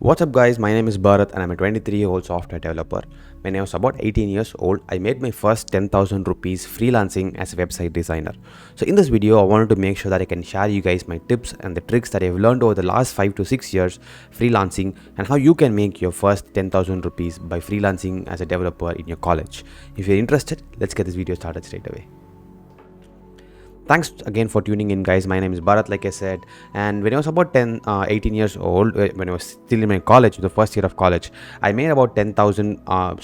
What's up guys, my name is Bharat and I'm a 23-year-old software developer. When I was about 18 years old, I made my first 10,000 rupees freelancing as a website designer. So in this video, I wanted to make sure that I can share you guys my tips and the tricks that I've learned over the last 5 to 6 years freelancing and how you can make your first 10,000 rupees by freelancing as a developer in your college. If you're interested, let's get this video started straight away. Thanks again for tuning in guys. My name is Bharat, like I said, and when I was about 18 years old, when I was still in my college, the first year of college, I made about 10,000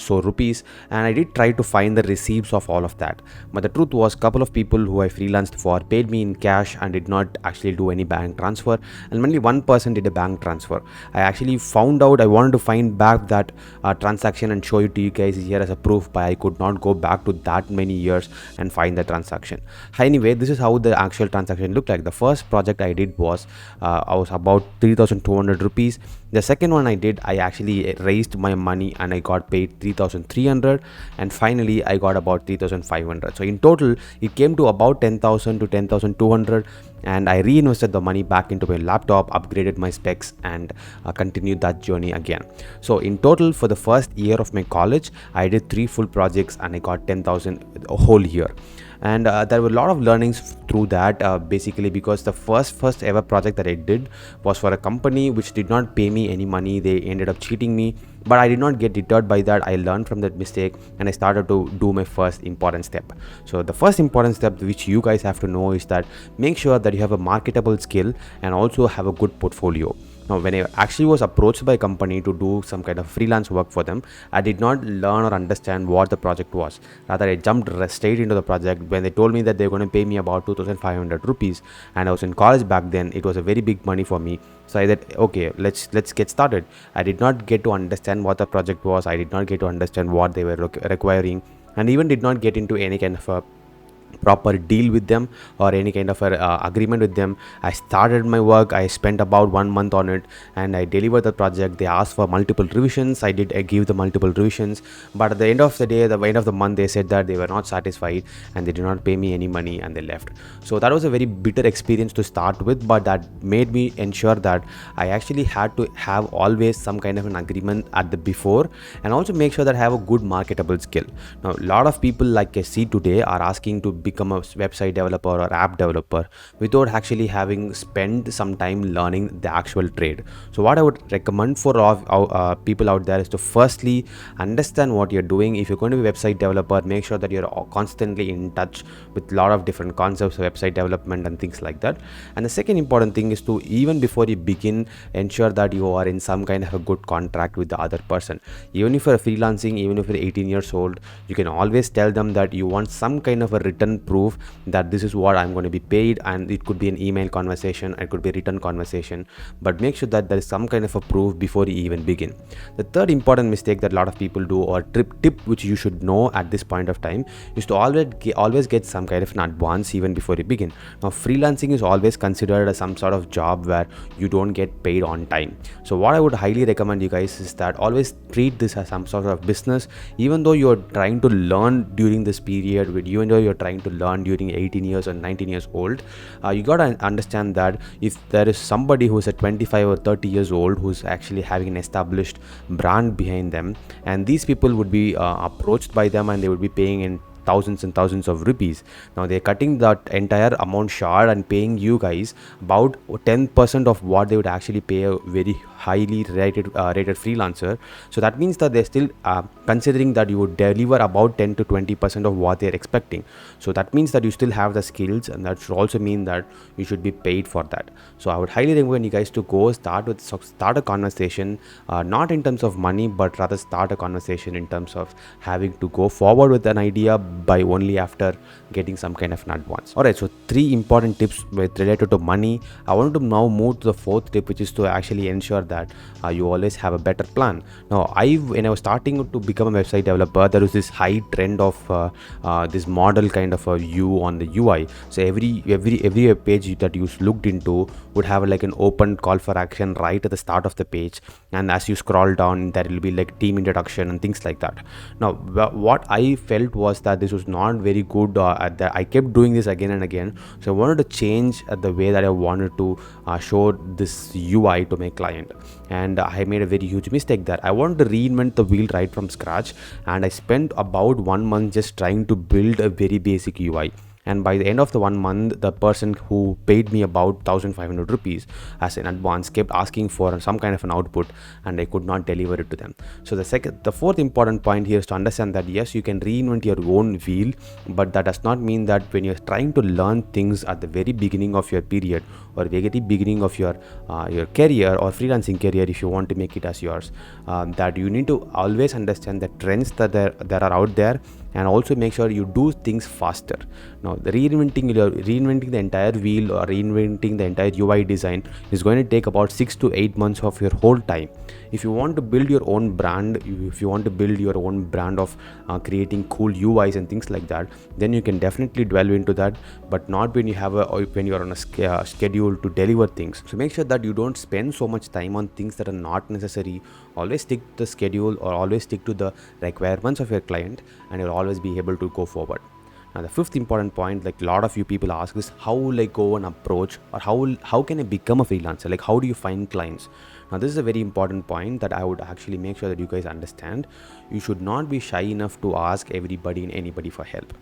rupees, and I did try to find the receipts of all of that. But the truth was, couple of people who I freelanced for paid me in cash and did not actually do any bank transfer, and only one person did a bank transfer. I actually found out, I wanted to find back that transaction and show it to you guys here as a proof, but I could not go back to that many years and find the transaction. Anyway, this is how the actual transaction looked like. The first project I did was I was about 3,200 rupees. The second one I did, I actually raised my money and I got paid 3,300, and finally I got about 3,500. So in total it came to about 10,000 to 10,200, and I reinvested the money back into my laptop, upgraded my specs, and continued that journey again. So in total for the first year of my college, I did 3 full projects and I got 10,000 a whole year. And there were a lot of learnings through that, basically because the first ever project that I did was for a company which did not pay me any money. They ended up cheating me, but I did not get deterred by that. I learned from that mistake and I started to do my first important step. So the first important step which you guys have to know is that make sure that you have a marketable skill and also have a good portfolio. Now, when I actually was approached by a company to do some kind of freelance work for them, I did not learn or understand what the project was. Rather, I jumped straight into the project. When they told me that they're going to pay me about 2,500 rupees, and I was in college back then, it was a very big money for me. So I said, okay, let's get started. I did not get to understand what the project was. I did not get to understand what they were requiring, and even did not get into any kind of a proper deal with them or any kind of agreement with them. I started my work. I spent about 1 month on it and I delivered the project. They asked for multiple revisions. I gave the multiple revisions, but at the end of the day, at the end of the month, they said that they were not satisfied and they did not pay me any money and they left. So that was a very bitter experience to start with, but that made me ensure that I actually had to have always some kind of an agreement at the before, and also make sure that I have a good marketable skill. Now a lot of people like I see today are asking to become a website developer or app developer without actually having spent some time learning the actual trade. So what I would recommend for people out there is to firstly understand what you're doing. If you're going to be a website developer, make sure that you're constantly in touch with a lot of different concepts of website development and things like that. And the second important thing is to, even before you begin, ensure that you are in some kind of a good contract with the other person. Even if you're freelancing, even if you're 18 years old, you can always tell them that you want some kind of a written proof that this is what I'm going to be paid, and it could be an email conversation, it could be a written conversation, but make sure that there is some kind of a proof before you even begin. The third important mistake that a lot of people do, or tip which you should know at this point of time, is to always get some kind of an advance even before you begin. Now freelancing is always considered as some sort of job where you don't get paid on time. So what I would highly recommend you guys is that always treat this as some sort of business. Even though you're trying to learn during this period, even though you're trying to learn during 18 years or 19 years old, you gotta understand that if there is somebody who's at 25 or 30 years old who's actually having an established brand behind them, and these people would be approached by them and they would be paying in thousands and thousands of rupees. Now they're cutting that entire amount short and paying you guys about 10% of what they would actually pay a very highly rated freelancer. So that means that they're still considering that you would deliver about 10 to 20% of what they're expecting. So that means that you still have the skills, and that should also mean that you should be paid for that. So I would highly recommend you guys to go start a conversation, not in terms of money, but rather start a conversation in terms of having to go forward with an idea by only after getting some kind of an advance. Alright, so 3 important tips related to money. I want to now move to the 4th tip, which is to actually ensure that you always have a better plan. Now when I was starting to become a website developer, there was this high trend of this model kind of a view on the UI. So every page that you looked into would have like an open call for action right at the start of the page, and as you scroll down there will be like team introduction and things like that. Now what I felt was that this was not very good. I kept doing this again and again. So I wanted to change the way that I wanted to show this UI to my client, and I made a very huge mistake there. I wanted to reinvent the wheel right from scratch, and I spent about 1 month just trying to build a very basic UI. And by the end of the 1 month, the person who paid me about 1500 rupees as an advance kept asking for some kind of an output, and I could not deliver it to them. So the fourth important point here is to understand that yes, you can reinvent your own wheel, but that does not mean that when you're trying to learn things at the very beginning of your period or very beginning of your career or freelancing career, if you want to make it as yours, that you need to always understand the trends that there are out there, and also make sure you do things faster. Now, reinventing the entire wheel or reinventing the entire UI design is going to take about 6 to 8 months of your whole time. If you want to build your own brand, if you want to build your own brand of creating cool UIs and things like that, then you can definitely delve into that, but not when you're on a schedule to deliver things. So make sure that you don't spend so much time on things that are not necessary. Always stick to the schedule, or always stick to the requirements of your client, and you'll always be able to go forward. Now, the fifth important point, like a lot of you people ask, is how go and approach, or how can I become a freelancer? Like, how do you find clients? Now, this is a very important point that I would actually make sure that you guys understand. You should not be shy enough to ask everybody and anybody for help.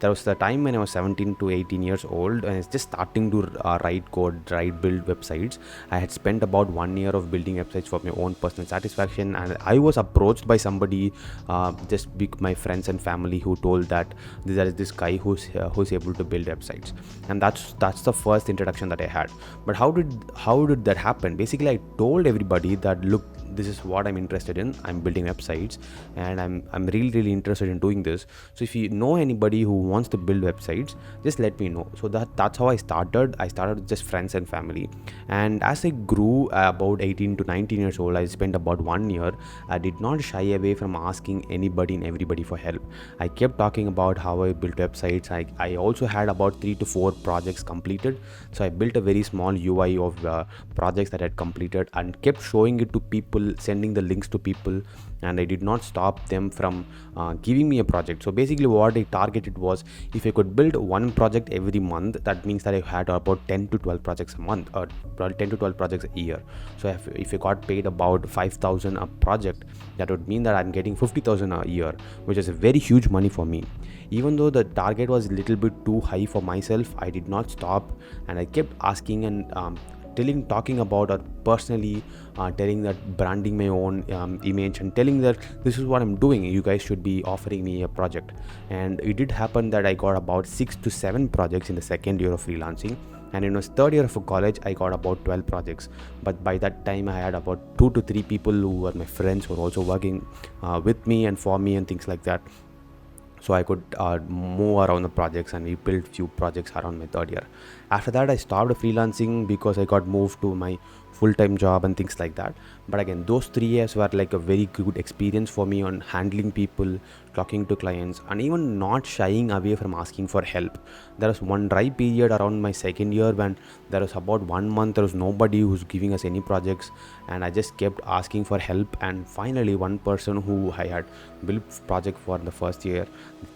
There was the time when I was 17 to 18 years old, and I was just starting to write code, build websites. I had spent about 1 year of building websites for my own personal satisfaction, and I was approached by somebody, my friends and family, who told that there is this guy who's able to build websites, and that's the first introduction that I had. But how did that happen? Basically, I told everybody that, look, this is what I'm interested in. I'm building websites, and I'm really interested in doing this. So if you know anybody who wants to build websites, just let me know. So that's how I started. I started with just friends and family, and as I grew about 18 to 19 years old, I spent about 1 year. I did not shy away from asking anybody and everybody for help. I kept talking about how I built websites. I also had about 3 to 4 projects completed. So I built a very small UI of projects that I had completed, and kept showing it to people, sending the links to people, and I did not stop them from giving me a project. So basically what I targeted was, if I could build one project every month, that means that I had about 10 to 12 projects a month, or 10 to 12 projects a year. So if I got paid about 5,000 a project, that would mean that I'm getting 50,000 a year, which is a very huge money for me. Even though the target was a little bit too high for myself, I did not stop, and I kept asking and talking about, or personally telling that, branding my own image, and telling that this is what I'm doing, you guys should be offering me a project. And it did happen that I got about 6 to 7 projects in the second year of freelancing, and in the third year of college I got about 12 projects. But by that time I had about 2 to 3 people who were my friends, who were also working with me and for me and things like that. So I could move around the projects, and we built few projects around my third year. After that, I stopped freelancing because I got moved to my full-time job and things like that. But again, those 3 years were like a very good experience for me on handling people, talking to clients, and even not shying away from asking for help. There was one dry period around my second year when there was about 1 month there was nobody who's giving us any projects, and I just kept asking for help. And finally, one person who I had built project for in the first year,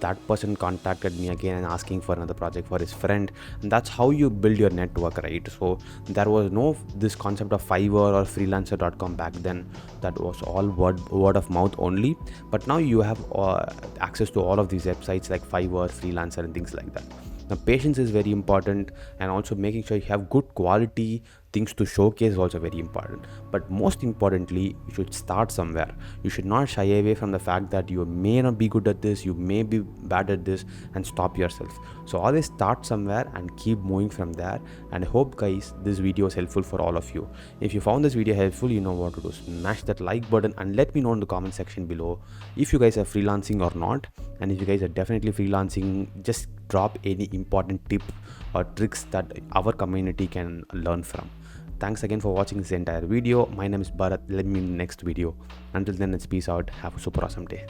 that person contacted me again and asking for another project for his friend. And that's how you build your network, right? So there was no this concept of Fiverr or freelancer.com back then. That was all word of mouth only. But now you have access to all of these websites like Fiverr, Freelancer, and things like that. Now, patience is very important, and also making sure you have good quality things to showcase is also very important. But most importantly, you should start somewhere. You should not shy away from the fact that you may not be good at this, you may be bad at this, and stop yourself. So always start somewhere and keep moving from there. And I hope, guys, this video is helpful for all of you. If you found this video helpful, you know what to do. Smash that like button and let me know in the comment section below if you guys are freelancing or not. And if you guys are definitely freelancing, just drop any important tip or tricks that our community can learn from. Thanks again for watching this entire video. My name is Bharat. Let me in the next video. Until then, it's peace out. Have a super awesome day.